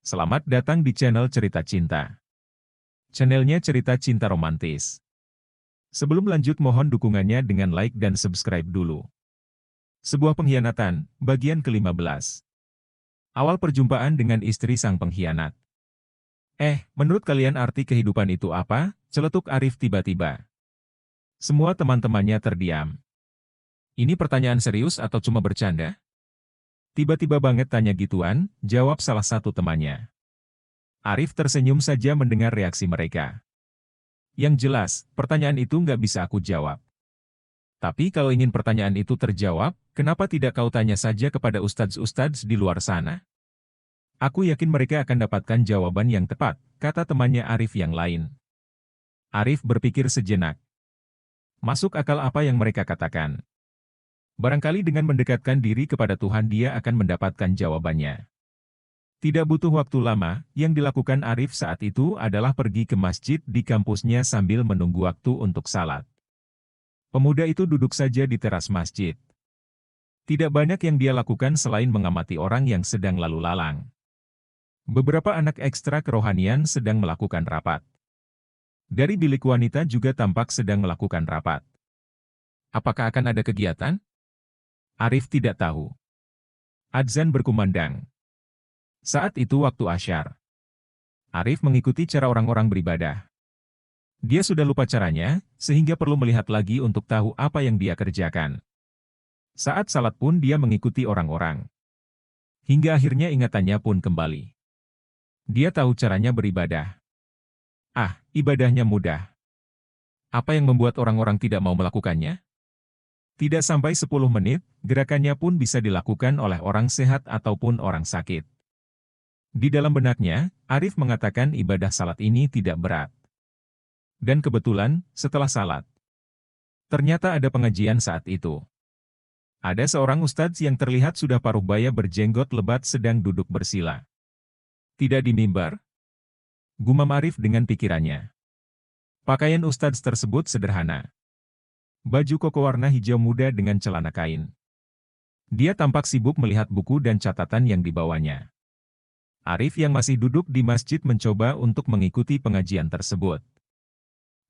Selamat datang di channel Cerita Cinta. Channelnya cerita cinta romantis. Sebelum lanjut mohon dukungannya dengan like dan subscribe dulu. Sebuah pengkhianatan, bagian ke-15. Awal perjumpaan dengan istri sang pengkhianat. Menurut kalian arti kehidupan itu apa? Celetuk Arif tiba-tiba. Semua teman-temannya terdiam. Ini pertanyaan serius atau cuma bercanda? Tiba-tiba banget tanya gituan, jawab salah satu temannya. Arif tersenyum saja mendengar reaksi mereka. Yang jelas, pertanyaan itu nggak bisa aku jawab. Tapi kalau ingin pertanyaan itu terjawab, kenapa tidak kau tanya saja kepada ustadz-ustadz di luar sana? Aku yakin mereka akan dapatkan jawaban yang tepat, kata temannya Arif yang lain. Arif berpikir sejenak. Masuk akal apa yang mereka katakan. Barangkali dengan mendekatkan diri kepada Tuhan dia akan mendapatkan jawabannya. Tidak butuh waktu lama, yang dilakukan Arif saat itu adalah pergi ke masjid di kampusnya sambil menunggu waktu untuk salat. Pemuda itu duduk saja di teras masjid. Tidak banyak yang dia lakukan selain mengamati orang yang sedang lalu lalang. Beberapa anak ekstra kerohanian sedang melakukan rapat. Dari bilik wanita juga tampak sedang melakukan rapat. Apakah akan ada kegiatan? Arif tidak tahu. Adzan berkumandang. Saat itu waktu asyar. Arif mengikuti cara orang-orang beribadah. Dia sudah lupa caranya, sehingga perlu melihat lagi untuk tahu apa yang dia kerjakan. Saat salat pun dia mengikuti orang-orang. Hingga akhirnya ingatannya pun kembali. Dia tahu caranya beribadah. Ibadahnya mudah. Apa yang membuat orang-orang tidak mau melakukannya? Tidak sampai 10 menit, gerakannya pun bisa dilakukan oleh orang sehat ataupun orang sakit. Di dalam benaknya, Arif mengatakan ibadah salat ini tidak berat. Dan kebetulan, setelah salat, ternyata ada pengajian saat itu. Ada seorang ustadz yang terlihat sudah paruh baya berjenggot lebat sedang duduk bersila. Tidak di mimbar? Gumam Arif dengan pikirannya. Pakaian ustadz tersebut sederhana. Baju koko warna hijau muda dengan celana kain. Dia tampak sibuk melihat buku dan catatan yang dibawanya. Arif yang masih duduk di masjid mencoba untuk mengikuti pengajian tersebut.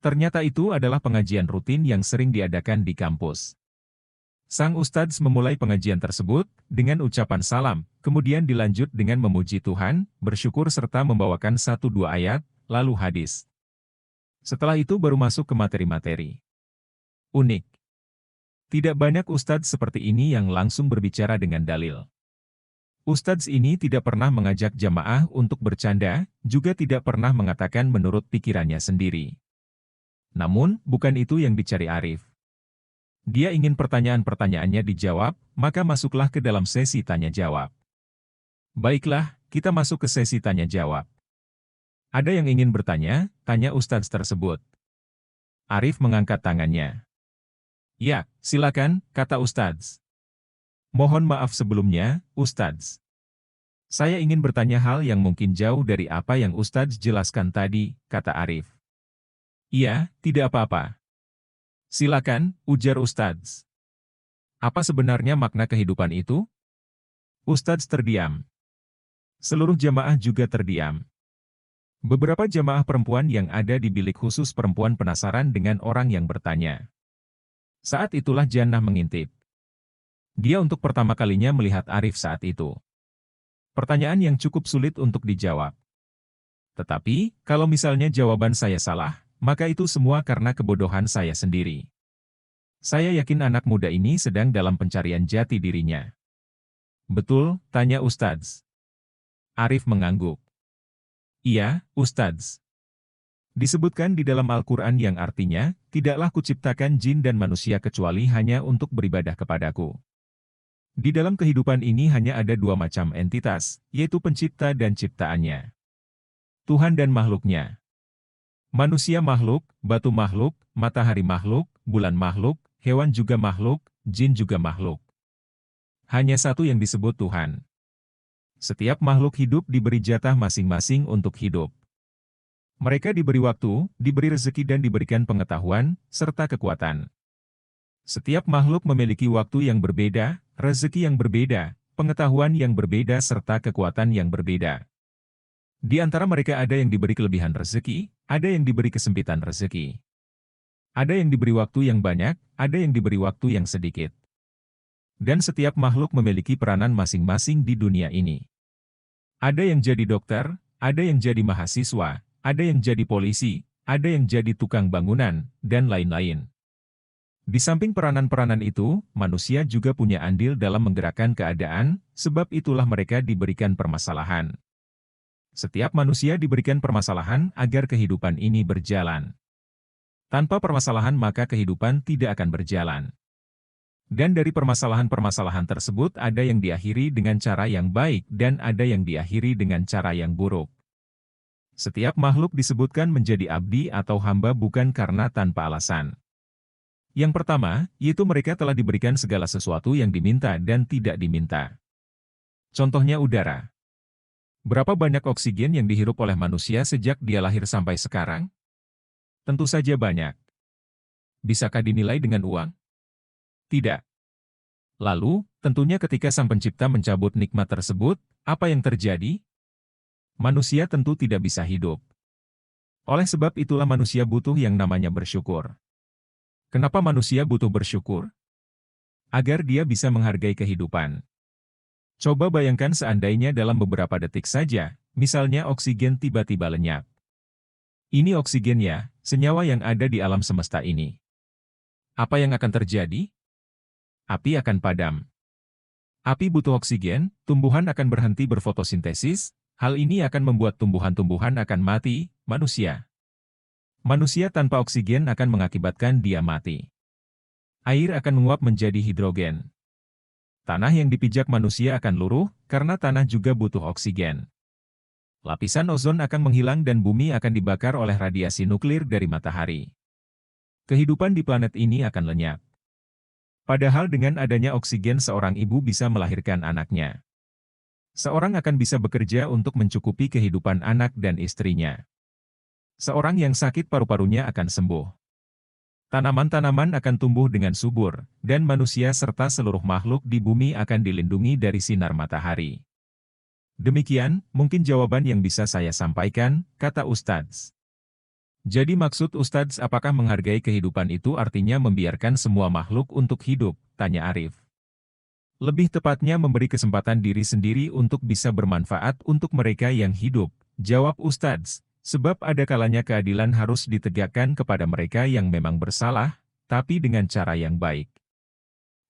Ternyata itu adalah pengajian rutin yang sering diadakan di kampus. Sang ustadz memulai pengajian tersebut dengan ucapan salam, kemudian dilanjut dengan memuji Tuhan, bersyukur serta membawakan 1-2 ayat, lalu hadis. Setelah itu baru masuk ke materi-materi. Unik. Tidak banyak ustadz seperti ini yang langsung berbicara dengan dalil. Ustadz ini tidak pernah mengajak jamaah untuk bercanda, juga tidak pernah mengatakan menurut pikirannya sendiri. Namun, bukan itu yang dicari Arif. Dia ingin pertanyaan-pertanyaannya dijawab, maka masuklah ke dalam sesi tanya-jawab. Baiklah, kita masuk ke sesi tanya-jawab. Ada yang ingin bertanya, tanya ustadz tersebut. Arif mengangkat tangannya. Ya, silakan, kata ustadz. Mohon maaf sebelumnya, ustadz. Saya ingin bertanya hal yang mungkin jauh dari apa yang ustadz jelaskan tadi, kata Arif. Iya, tidak apa-apa. Silakan, ujar ustadz. Apa sebenarnya makna kehidupan itu? Ustadz terdiam. Seluruh jamaah juga terdiam. Beberapa jamaah perempuan yang ada di bilik khusus perempuan penasaran dengan orang yang bertanya. Saat itulah Jannah mengintip. Dia untuk pertama kalinya melihat Arif saat itu. Pertanyaan yang cukup sulit untuk dijawab. Tetapi, kalau misalnya jawaban saya salah, maka itu semua karena kebodohan saya sendiri. Saya yakin anak muda ini sedang dalam pencarian jati dirinya. Betul, tanya ustadz. Arif mengangguk. Iya, ustadz. Disebutkan di dalam Al-Quran yang artinya, tidaklah kuciptakan jin dan manusia kecuali hanya untuk beribadah kepadaku. Di dalam kehidupan ini hanya ada 2 macam entitas, yaitu pencipta dan ciptaannya. Tuhan dan makhluknya. Manusia makhluk, batu makhluk, matahari makhluk, bulan makhluk, hewan juga makhluk, jin juga makhluk. Hanya satu yang disebut Tuhan. Setiap makhluk hidup diberi jatah masing-masing untuk hidup. Mereka diberi waktu, diberi rezeki dan diberikan pengetahuan, serta kekuatan. Setiap makhluk memiliki waktu yang berbeda, rezeki yang berbeda, pengetahuan yang berbeda serta kekuatan yang berbeda. Di antara mereka ada yang diberi kelebihan rezeki, ada yang diberi kesempitan rezeki. Ada yang diberi waktu yang banyak, ada yang diberi waktu yang sedikit. Dan setiap makhluk memiliki peranan masing-masing di dunia ini. Ada yang jadi dokter, ada yang jadi mahasiswa, ada yang jadi polisi, ada yang jadi tukang bangunan, dan lain-lain. Di samping peranan-peranan itu, manusia juga punya andil dalam menggerakkan keadaan, sebab itulah mereka diberikan permasalahan. Setiap manusia diberikan permasalahan agar kehidupan ini berjalan. Tanpa permasalahan maka kehidupan tidak akan berjalan. Dan dari permasalahan-permasalahan tersebut ada yang diakhiri dengan cara yang baik dan ada yang diakhiri dengan cara yang buruk. Setiap makhluk disebutkan menjadi abdi atau hamba bukan karena tanpa alasan. Yang pertama, yaitu mereka telah diberikan segala sesuatu yang diminta dan tidak diminta. Contohnya udara. Berapa banyak oksigen yang dihirup oleh manusia sejak dia lahir sampai sekarang? Tentu saja banyak. Bisakah dinilai dengan uang? Tidak. Lalu, tentunya ketika Sang Pencipta mencabut nikmat tersebut, apa yang terjadi? Manusia tentu tidak bisa hidup. Oleh sebab itulah manusia butuh yang namanya bersyukur. Kenapa manusia butuh bersyukur? Agar dia bisa menghargai kehidupan. Coba bayangkan seandainya dalam beberapa detik saja, misalnya oksigen tiba-tiba lenyap. Ini oksigen ya, senyawa yang ada di alam semesta ini. Apa yang akan terjadi? Api akan padam. Api butuh oksigen, tumbuhan akan berhenti berfotosintesis, hal ini akan membuat tumbuhan-tumbuhan akan mati, manusia. Manusia tanpa oksigen akan mengakibatkan dia mati. Air akan menguap menjadi hidrogen. Tanah yang dipijak manusia akan luruh, karena tanah juga butuh oksigen. Lapisan ozon akan menghilang dan bumi akan dibakar oleh radiasi nuklir dari matahari. Kehidupan di planet ini akan lenyap. Padahal dengan adanya oksigen seorang ibu bisa melahirkan anaknya. Seorang akan bisa bekerja untuk mencukupi kehidupan anak dan istrinya. Seorang yang sakit paru-parunya akan sembuh. Tanaman-tanaman akan tumbuh dengan subur, dan manusia serta seluruh makhluk di bumi akan dilindungi dari sinar matahari. Demikian, mungkin jawaban yang bisa saya sampaikan, kata Ustadz. Jadi maksud Ustadz apakah menghargai kehidupan itu artinya membiarkan semua makhluk untuk hidup, tanya Arif. Lebih tepatnya memberi kesempatan diri sendiri untuk bisa bermanfaat untuk mereka yang hidup, jawab Ustadz. Sebab ada kalanya keadilan harus ditegakkan kepada mereka yang memang bersalah, tapi dengan cara yang baik.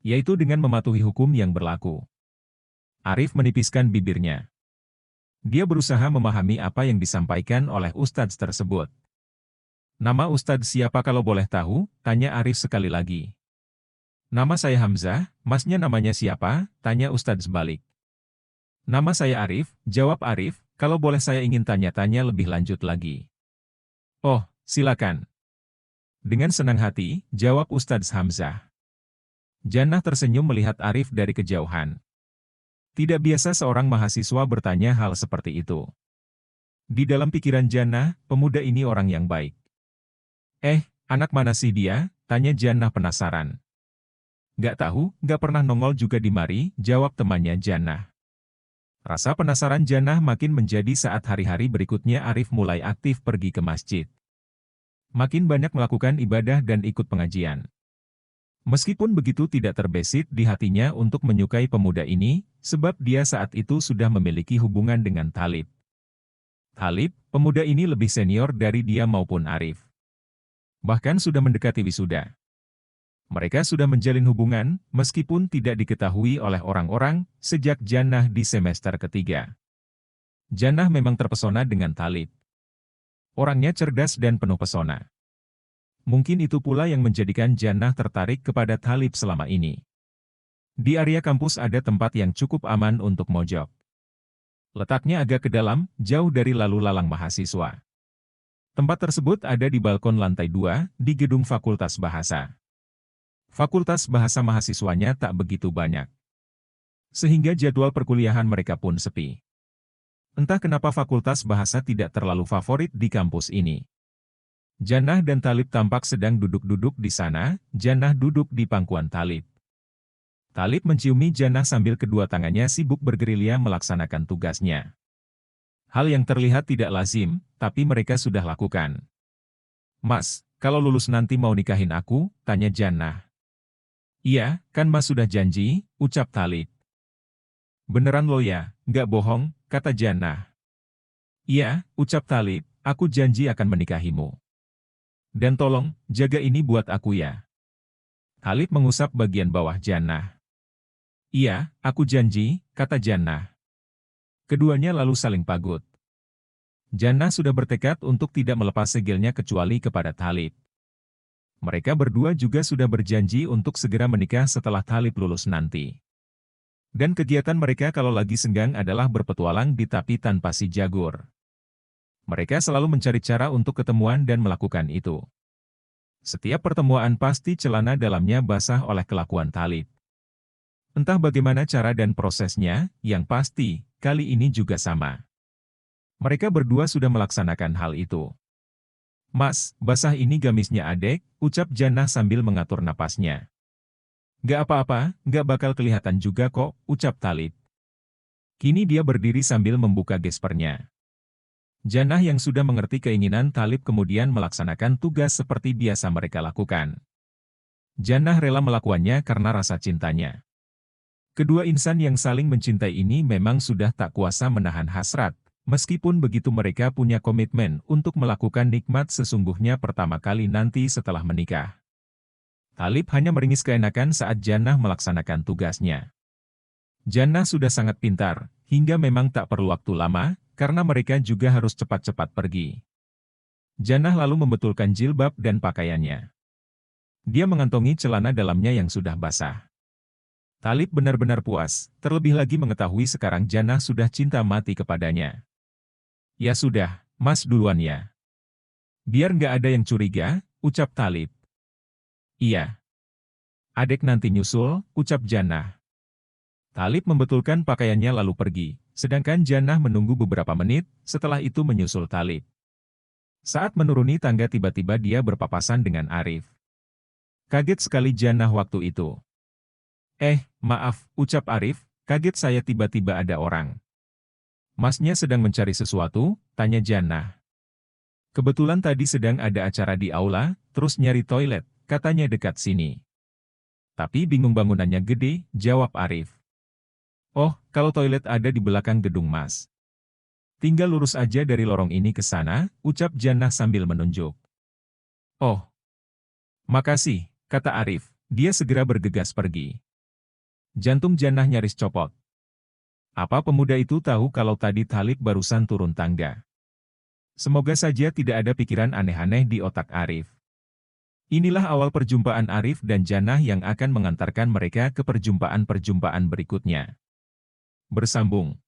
Yaitu dengan mematuhi hukum yang berlaku. Arif menipiskan bibirnya. Dia berusaha memahami apa yang disampaikan oleh Ustadz tersebut. Nama Ustadz siapa kalau boleh tahu? Tanya Arif sekali lagi. Nama saya Hamzah, masnya namanya siapa? Tanya Ustadz balik. Nama saya Arif, jawab Arif. Kalau boleh saya ingin tanya-tanya lebih lanjut lagi. Oh, silakan. Dengan senang hati, jawab Ustadz Hamzah. Jannah tersenyum melihat Arif dari kejauhan. Tidak biasa seorang mahasiswa bertanya hal seperti itu. Di dalam pikiran Jannah, pemuda ini orang yang baik. Anak mana sih dia? Tanya Jannah penasaran. Gak tahu, gak pernah nongol juga di mari, jawab temannya Jannah. Rasa penasaran Jannah makin menjadi saat hari-hari berikutnya Arif mulai aktif pergi ke masjid. Makin banyak melakukan ibadah dan ikut pengajian. Meskipun begitu tidak terbesit di hatinya untuk menyukai pemuda ini, sebab dia saat itu sudah memiliki hubungan dengan Thalib. Thalib, pemuda ini lebih senior dari dia maupun Arif. Bahkan sudah mendekati wisuda. Mereka sudah menjalin hubungan, meskipun tidak diketahui oleh orang-orang, sejak Jannah di semester ketiga. Jannah memang terpesona dengan Thalib. Orangnya cerdas dan penuh pesona. Mungkin itu pula yang menjadikan Jannah tertarik kepada Thalib selama ini. Di area kampus ada tempat yang cukup aman untuk mojok. Letaknya agak ke dalam, jauh dari lalu lalang mahasiswa. Tempat tersebut ada di balkon lantai 2, di gedung Fakultas Bahasa. Fakultas Bahasa mahasiswanya tak begitu banyak. Sehingga jadwal perkuliahan mereka pun sepi. Entah kenapa Fakultas Bahasa tidak terlalu favorit di kampus ini. Jannah dan Thalib tampak sedang duduk-duduk di sana, Jannah duduk di pangkuan Thalib. Thalib menciumi Jannah sambil kedua tangannya sibuk bergerilya melaksanakan tugasnya. Hal yang terlihat tidak lazim, tapi mereka sudah lakukan. "Mas, kalau lulus nanti mau nikahin aku?" tanya Jannah. "Iya, kan Mas sudah janji," ucap Thalib. "Beneran lo ya, nggak bohong," kata Jannah. "Iya," ucap Thalib, "aku janji akan menikahimu. Dan tolong, jaga ini buat aku ya." Thalib mengusap bagian bawah Jannah. "Iya, aku janji," kata Jannah. Keduanya lalu saling pagut. Jannah sudah bertekad untuk tidak melepas segilnya kecuali kepada Thalib. Mereka berdua juga sudah berjanji untuk segera menikah setelah Thalib lulus nanti. Dan kegiatan mereka kalau lagi senggang adalah berpetualang di tepi tanpa si Jagur. Mereka selalu mencari cara untuk ketemuan dan melakukan itu. Setiap pertemuan pasti celana dalamnya basah oleh kelakuan Thalib. Entah bagaimana cara dan prosesnya, yang pasti, kali ini juga sama. Mereka berdua sudah melaksanakan hal itu. "Mas, basah ini gamisnya adek," ucap Jannah sambil mengatur napasnya. "Gak apa-apa, gak bakal kelihatan juga kok," ucap Thalib. Kini dia berdiri sambil membuka gespernya. Jannah yang sudah mengerti keinginan Thalib kemudian melaksanakan tugas seperti biasa mereka lakukan. Jannah rela melakukannya karena rasa cintanya. Kedua insan yang saling mencintai ini memang sudah tak kuasa menahan hasrat, meskipun begitu mereka punya komitmen untuk melakukan nikmat sesungguhnya pertama kali nanti setelah menikah. Thalib hanya meringis keenakan saat Jannah melaksanakan tugasnya. Jannah sudah sangat pintar, hingga memang tak perlu waktu lama, karena mereka juga harus cepat-cepat pergi. Jannah lalu membetulkan jilbab dan pakaiannya. Dia mengantongi celana dalamnya yang sudah basah. Thalib benar-benar puas, terlebih lagi mengetahui sekarang Jannah sudah cinta mati kepadanya. "Ya sudah, Mas duluan ya. Biar nggak ada yang curiga," ucap Thalib. "Iya. Adek nanti nyusul," ucap Jannah. Thalib membetulkan pakaiannya lalu pergi, sedangkan Jannah menunggu beberapa menit, setelah itu menyusul Thalib. Saat menuruni tangga tiba-tiba dia berpapasan dengan Arif. Kaget sekali Jannah waktu itu. Maaf," ucap Arif, "kaget saya tiba-tiba ada orang." "Masnya sedang mencari sesuatu?" tanya Jannah. "Kebetulan tadi sedang ada acara di aula, terus nyari toilet, katanya dekat sini." "Tapi bingung bangunannya gede," jawab Arif. "Oh, kalau toilet ada di belakang gedung Mas. Tinggal lurus aja dari lorong ini ke sana," ucap Jannah sambil menunjuk. "Oh, makasih," kata Arif. Dia segera bergegas pergi. Jantung Jannah nyaris copot. Apa pemuda itu tahu kalau tadi Thalib barusan turun tangga? Semoga saja tidak ada pikiran aneh-aneh di otak Arif. Inilah awal perjumpaan Arif dan Jannah yang akan mengantarkan mereka ke perjumpaan-perjumpaan berikutnya. Bersambung.